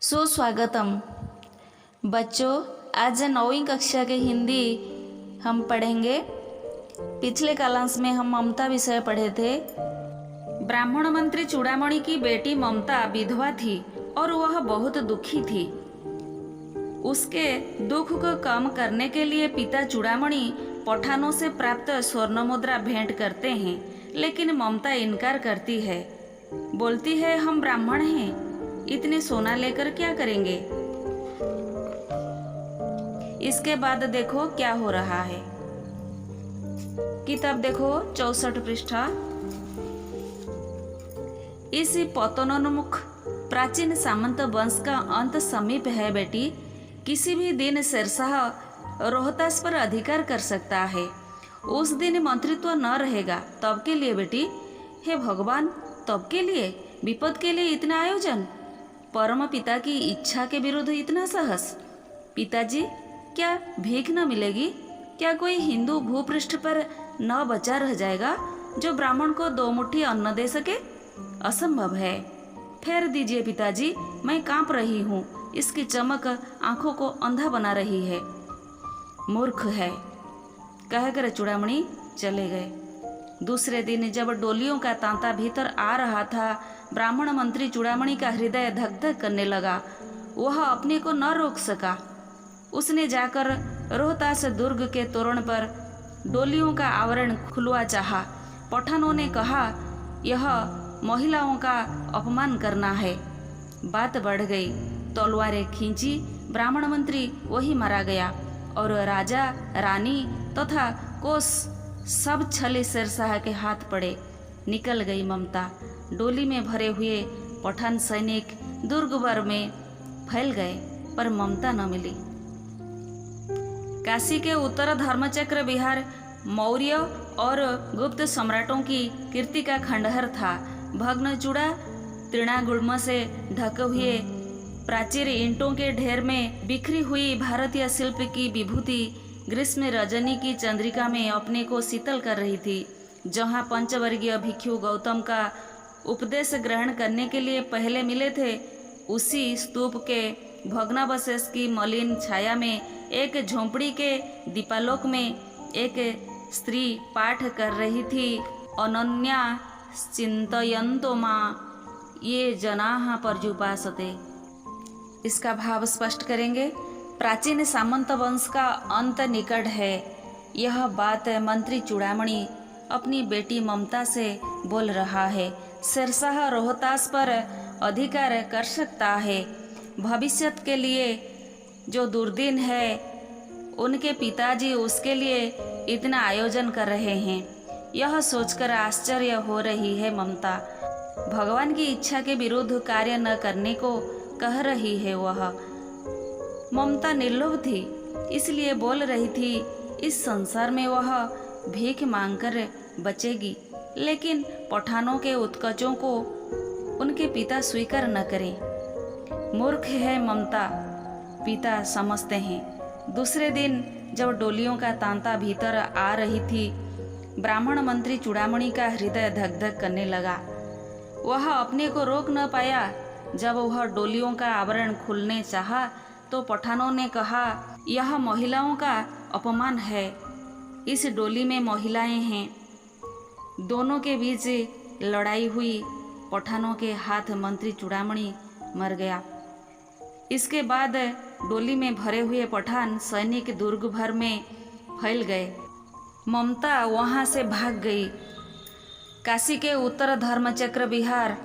सुस्वागतम बच्चों। आज 9वीं कक्षा के हिंदी हम पढ़ेंगे। पिछले कालांश में हम ममता विषय पढ़े थे। ब्राह्मण मंत्री चूड़ामणि की बेटी ममता विधवा थी और वह बहुत दुखी थी। उसके दुख को कम करने के लिए पिता चूड़ामणि पठानों से प्राप्त स्वर्ण मुद्रा भेंट करते हैं, लेकिन ममता इनकार करती है। बोलती है, हम ब्राह्मण हैं, इतने सोना लेकर क्या करेंगे। इसके बाद देखो क्या हो रहा है। किताब देखो 64 पृष्ठा। इस पतनोन्मुख प्राचीन सामंत वंश का अंत समीप है बेटी। किसी भी दिन शेरशाह रोहतास पर अधिकार कर सकता है। उस दिन मंत्रित्व न रहेगा। तब के लिए बेटी, हे भगवान, तब के लिए, विपद के लिए इतना आयोजन, परम पिता की इच्छा के विरुद्ध इतना साहस। पिताजी, क्या भीख न मिलेगी? क्या कोई हिंदू भूपृष्ठ पर न बचा रह जाएगा जो ब्राह्मण को 2 मुट्ठी अन्न दे सके? असंभव है। फेर दीजिए पिताजी, मैं कांप रही हूँ। इसकी चमक आंखों को अंधा बना रही है। मूर्ख है, कहकर चूड़ामणि चले गए। दूसरे दिन जब डोलियों का तांता भीतर आ रहा था, ब्राह्मण मंत्री चूड़ामणि का हृदय धक धक करने लगा। वह अपने को न रोक सका। उसने जाकर रोहतास दुर्ग के तोरण पर डोलियों का आवरण खुलवा चाहा। पठानों ने कहा, यह महिलाओं का अपमान करना है। बात बढ़ गई। तलवारें खींची। ब्राह्मण मंत्री वही मारा गया और राजा, रानी तथा कोस सब छले शेरशाह के हाथ पड़े। निकल गई ममता। डोली में भरे हुए पठान सैनिक दुर्ग भर में फैल गए, पर ममता न मिली। काशी के उत्तर धर्मचक्र विहार मौर्य और गुप्त सम्राटों की कीर्ति का खंडहर था। भग्न चूड़ा, तृणागुल्म से ढके हुए प्राचीर ईंटों के ढेर में बिखरी हुई भारतीय शिल्प की विभूति ग्रीष्म रजनी की चंद्रिका में अपने को शीतल कर रही थी। जहाँ पंचवर्गीय भिक्षु गौतम का उपदेश ग्रहण करने के लिए पहले मिले थे, उसी स्तूप के भग्नावशेष की मलिन छाया में एक झोंपड़ी के दीपालोक में एक स्त्री पाठ कर रही थी। अनन्या चिंतयन्तो मां ये जनाः पर्युपासते। इसका भाव स्पष्ट करेंगे। प्राचीन सामंत वंश का अंत निकट है। यह बात मंत्री चूड़ामणि अपनी बेटी ममता से बोल रहा है। शेरशाह रोहतास पर अधिकार कर सकता है। भविष्य के लिए जो दुर्दिन है, उनके पिताजी उसके लिए इतना आयोजन कर रहे हैं। यह सोचकर आश्चर्य हो रही है ममता। भगवान की इच्छा के विरुद्ध कार्य न करने को कह रही है वह। ममता निर्लोभ थी, इसलिए बोल रही थी, इस संसार में वह भीख मांगकर बचेगी, लेकिन पठानों के उत्कचों को उनके पिता स्वीकार न करें। मूर्ख है ममता, पिता समझते हैं। दूसरे दिन जब डोलियों का तांता भीतर आ रही थी, ब्राह्मण मंत्री चूड़ामणि का हृदय धक धक करने लगा। वह अपने को रोक न पाया। जब वह डोलियों का आवरण खुलने चाहा तो पठानों ने कहा, यह महिलाओं का अपमान है। इस डोली में महिलाएं हैं। दोनों के बीच लड़ाई हुई। पठानों के हाथ मंत्री चूड़ामणि मर गया। इसके बाद डोली में भरे हुए पठान सैनिक दुर्ग भर में फैल गए। ममता वहां से भाग गई। काशी के उत्तर धर्मचक्र विहार,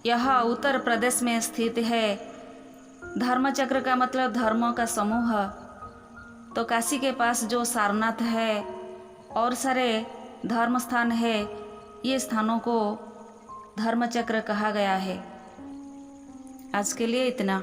यह उत्तर प्रदेश में स्थित है। धर्मचक्र का मतलब धर्मों का समूह। तो काशी के पास जो सारनाथ है और सारे धर्म स्थान है, ये स्थानों को धर्मचक्र कहा गया है। आज के लिए इतना।